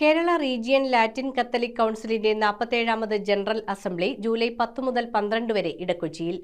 Kerala region Latin Catholic കൗൺസിലിന്റെ 47ാമത് general assembly July 10 മുതൽ 12 വരെ ഇടക്കൊച്ചിയിൽ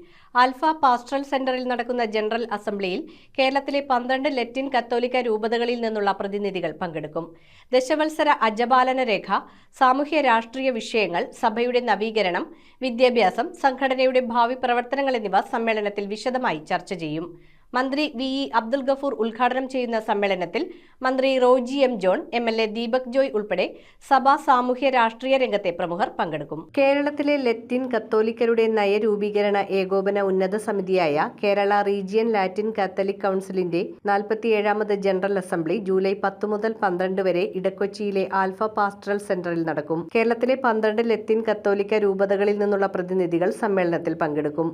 ആൽഫ പാസ്റ്ററൽ സെന്ററിൽ നടക്കുന്ന ജനറൽ അസംബ്ലിയിൽ കേരളത്തിലെ 12 ലറ്റിൻ കത്തോലിക്ക രൂപതകളിൽ നിന്നുള്ള പ്രതിനിധികൾ പങ്കെടുക്കും. ദശവത്സര അജപാലന രേഖ, സാമൂഹ്യ രാഷ്ട്രീയ വിഷയങ്ങൾ, സഭയുടെ നവീകരണം, വിദ്യാഭ്യാസം, സംഘടനയുടെ ഭാവി പ്രവർത്തനങ്ങൾ എന്നിവ സമ്മേളനത്തിൽ വിശദമായി ചർച്ച ചെയ്യും. മന്ത്രി വി. അബ്ദുൽ ഗഫൂർ ഉദ്ഘാടനം ചെയ്യുന്ന സമ്മേളനത്തിൽ മന്ത്രി Roji M. John, MLA. Deepak Joy ഉൾപ്പെടെ സഭാ സാമൂഹ്യ രാഷ്ട്രീയ രംഗത്തെ പ്രമുഖർ പങ്കെടുക്കും. കേരളത്തിലെ ലത്തീൻ കത്തോലിക്കരുടെ നയരൂപീകരണ ഏകോപന ഉന്നത സമിതിയായ കേരള റീജിയൻ ലാറ്റിൻ കാത്തലിക് കൗൺസിലിന്റെ 47ാമത് ജനറൽ അസംബ്ലി ജൂലൈ 10 മുതൽ 12 വരെ ഇടക്കൊച്ചിയിലെ ആൽഫ പാസ്റ്ററൽ സെന്ററിൽ നടക്കും. കേരളത്തിലെ 12 ലത്തീൻ കത്തോലിക്ക രൂപതകളിൽ നിന്നുള്ള പ്രതിനിധികൾ സമ്മേളനത്തിൽ പങ്കെടുക്കും.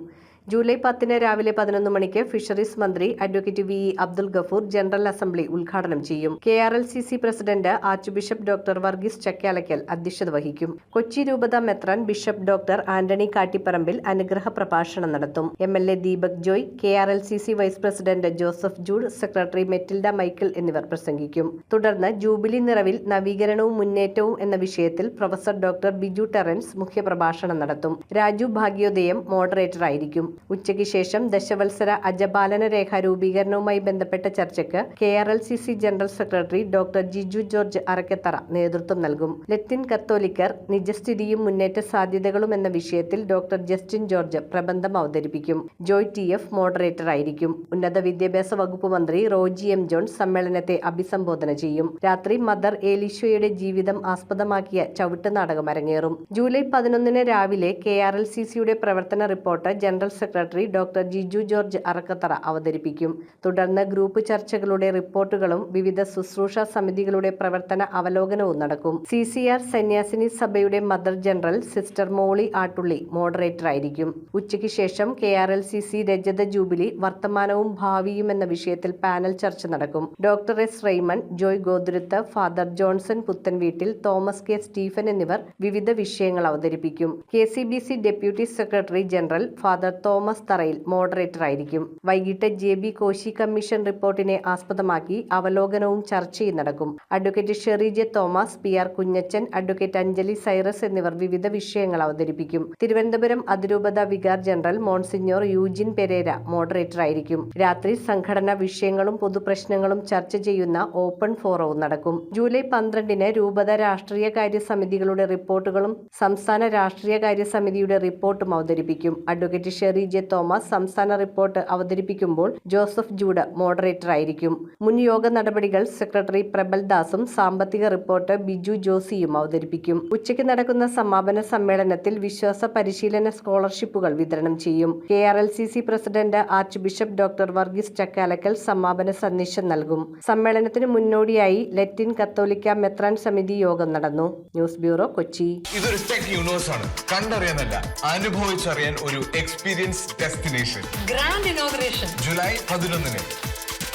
ജൂലൈ 10 രാവിലെ 11 മണിക്ക് ഫിഷറീസ് മന്ത്രി advocate V. Abdul Gafoor general assembly ഉദ്ഘാടനം ചെയ്യും. KRLCC president archbishop doctor Varghese Chakkalakkal അധ്യക്ഷത വഹിക്കും. കൊച്ചി രൂപത മെത്രാൻ ബിഷപ്പ് ഡോക്ടർ ആന്റണി കാട്ടിപ്പറമ്പിൽ അനുഗ്രഹ പ്രഭാഷണം നടത്തും. MLA. Deepak Joy, KRLCC vice president Joseph Jude, secretary Metilda Michael എന്നിവർ പ്രസംഗിക്കും. തുടർന്ന് ജൂബിലി നിറവിൽ നവീകരണവും മുന്നേറ്റവും എന്ന വിഷയത്തിൽ പ്രൊഫസർ ഡോക്ടർ ബിജു ടെറൻസ് മുഖ്യപ്രഭാഷണം നടത്തും. രാജു ഭാഗ്യോദയം മോഡറേറ്റർ ആയിരിക്കും. ഉച്ചയ്ക്ക് ശേഷം ദശവത്സര അജപാലന രേഖ രൂപീകരണവുമായി ബന്ധപ്പെട്ട ചർച്ചയ്ക്ക് KRLCC general secretary doctor Jiju George Arakkathara നേതൃത്വം നൽകും. ലത്തീൻ കത്തോലിക്കർ, നിജസ്ഥിതിയും മുന്നേറ്റ സാധ്യതകളും എന്ന വിഷയത്തിൽ ഡോക്ടർ ജസ്റ്റിൻ ജോർജ് പ്രബന്ധം അവതരിപ്പിക്കും. ജോയ് TF മോഡറേറ്റർ ആയിരിക്കും. ഉന്നത വിദ്യാഭ്യാസ വകുപ്പ് മന്ത്രി റോജി എം. ജോൺ സമ്മേളനത്തെ അഭിസംബോധന ചെയ്യും. രാത്രി മദർ ഏലീശോയുടെ ജീവിതം ആസ്പദമാക്കിയ ചവിട്ട് നാടകം അരങ്ങേറും. ജൂലൈ 11 രാവിലെ KRLCCയുടെ പ്രവർത്തന report general secretary doctor Jiju George Arakkathara അവതരിപ്പിക്കും. തുടർന്ന് ഗ്രൂപ്പ് ചർച്ചകളുടെ റിപ്പോർട്ടുകളും വിവിധ ശുശ്രൂഷ സമിതികളുടെ പ്രവർത്തന അവലോകനവും നടക്കും. CCR സന്യാസിനി സഭയുടെ മദർ ജനറൽ സിസ്റ്റർ മോളി ആട്ടുള്ളി മോഡറേറ്റർ ആയിരിക്കും. ഉച്ചയ്ക്ക് ശേഷം KRLCC രജത ജൂബിലി വർത്തമാനവും ഭാവിയും എന്ന വിഷയത്തിൽ പാനൽ ചർച്ച നടക്കും. Doctor S. Raymon, Joy Gothuruthu, father Johnson Puthenveettil, Thomas K. Stephen എന്നിവർ വിവിധ വിഷയങ്ങൾ അവതരിപ്പിക്കും. KCBC deputy secretary general father Thomas Tharayil moderator ആയിരിക്കും. വൈകിട്ട് JB കോശി കമ്മീഷൻ റിപ്പോർട്ടിനെ ആസ്പദമാക്കി അവലോകനവും ചർച്ചയും നടക്കും. Advocate Sherry J Thomas, PR Kunjachan, advocate Anjali Cyrus എന്നിവർ വിവിധ വിഷയങ്ങൾ അവതരിപ്പിക്കും. തിരുവനന്തപുരം അതിരൂപത vicar general monsignor Eugene Pereira moderator ആയിരിക്കും. രാത്രി സംഘടനാ വിഷയങ്ങളും പൊതുപ്രശ്നങ്ങളും ചർച്ച ചെയ്യുന്ന ഓപ്പൺ ഫോറവും നടക്കും. ജൂലൈ 12 രൂപത രാഷ്ട്രീയകാര്യ സമിതികളുടെ റിപ്പോർട്ടുകളും സംസ്ഥാന രാഷ്ട്രീയകാര്യ സമിതിയുടെ റിപ്പോർട്ടും അവതരിപ്പിക്കും. അഡ്വക്കേറ്റ് ഷെറി ജെ തോമസ് സംസ്ഥാന റിപ്പോർട്ട് അവതരിപ്പിക്കുമ്പോൾ ജോസഫ് ജൂഡ് മോഡറേറ്റർ ആയിരിക്കും. മുൻ യോഗ നടപടികൾ സെക്രട്ടറി പ്രബൽ ദാസും സാമ്പത്തിക റിപ്പോർട്ട് ബിജു ജോസിയും അവതരിപ്പിക്കും. ഉച്ചയ്ക്ക് നടക്കുന്ന സമാപന സമ്മേളനത്തിൽ വിശ്വാസ പരിശീലന സ്കോളർഷിപ്പുകൾ വിതരണം ചെയ്യും. KRLCC president archbishop doctor Varghese Chakkalakkal സമാപന സന്ദേശം നൽകും. സമ്മേളനത്തിന് മുന്നോടിയായി ലത്തീൻ കത്തോലിക്ക മെത്രാൻ സമിതി യോഗം നടന്നു. News bureau, Kochi. ഇതൊരു ടെക് യൂണിവേഴ്സ് ആണ്. കണ്ടറിയാനല്ല, അനുഭവിച്ചറിയാൻ ഒരു experience destination. Grand inauguration July 11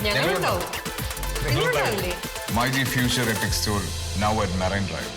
ഞങ്ങളുണ്ടാവും. My G Future Epic Store now at Marine Drive.